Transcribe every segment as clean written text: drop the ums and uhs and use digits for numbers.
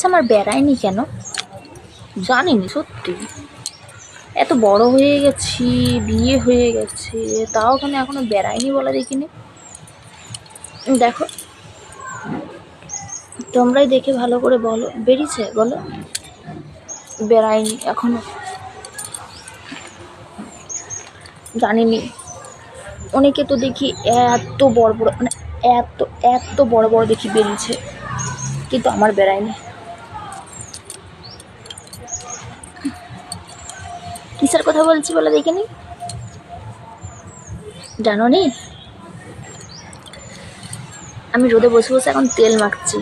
আচ্ছা আমার বেড়ায়নি কেন জানিনি সত্যি। এত বড় হয়ে গেছি, বিয়ে হয়ে গেছে, তাও কেন এখনো বেড়ায়নি বলা দেখিনি। দেখো তোমরাই দেখে ভালো করে বলো, বেরিয়েছে বলো? বেড়ায়নি এখনো, জানিনি। অনেকে তো দেখি এত বড় বড়, মানে এত এত বড় বড় দেখি বেরিয়েছে, কিন্তু আমার বেড়ায়নি। কিসের কথা বলছি বলে দেখিনি, জানো নি? আমি রোদে বসে বসে এখন তেল মাখছি।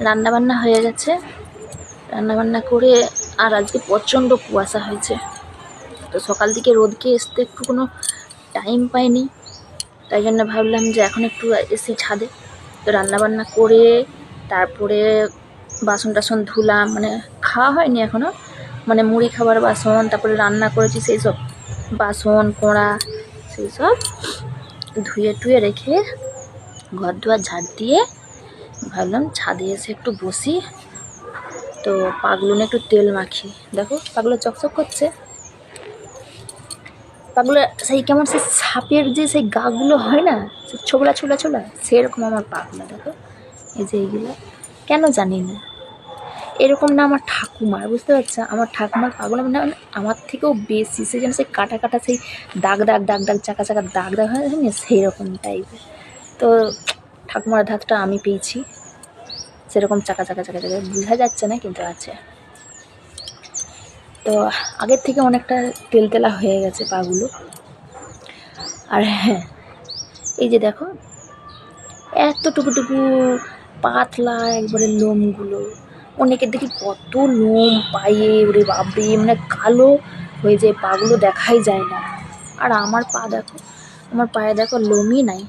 রান্না বান্না হয়ে গেছে, রান্না বান্না করে, আর আজকে প্রচণ্ড কুয়াশা হয়েছে, তো সকাল থেকে রোদকে আসতে একটু কোনো টাইম পাইনি, তাই জন্য ভাবলাম যে এখন একটু এসি ছাদে। তো রান্নাবান্না করে তারপরে বাসন টাসন ধুলাম, মানে খাওয়া হয়নি এখনও, মানে মুড়ি খাবার বাসন, তারপরে রান্না করেছি সেই সব বাসন কোড়া সেই সব ধুয়ে টুয়ে রেখে ঘর দুয়ার ঝাড় দিয়ে ভাবলাম ছাদে এসে একটু বসি। তো পাগুলোনে একটু তেল মাখি, দেখো পাগুলো চকচক করছে। পাগুলো সেই কেমন সেই সাপের যে সেই গাগুলো হয় না, সে ছোবলা ছোলা ছোলা, সেরকম আমার পাগুলো দেখো। এই যে এইগুলো কেন জানি না এরকম না, আমার ঠাকুমার, বুঝতে পারছো, আমার ঠাকুমার পাগুলো মানে আমার থেকেও বেশি, সেই জন্য সেই কাটা কাটা সেই দাগ দাগ দাগ দাগ চাকা চাকা দাগ দাগ হয় না, সেই রকম টাইপের। তো ঠাকুমার ধাতটা আমি পেয়েছি, সেরকম চাকা চাকা চাকা চাকা বোঝা যাচ্ছে না কিন্তু আছে। তো আগের থেকে অনেকটা তেলতেলা হয়ে গেছে পাগুলো। আর হ্যাঁ, এই যে দেখো এত টুকুটুকু পাতলা একবারে লোমগুলো, অনেকের দেখি কত লোম পায়ে, ওরে বাপরে, মানে কালো হয়ে যায় পাগুলো, দেখাই যায় না। আর আমার পা দেখো, আমার পায়ে দেখো লোমই নাই।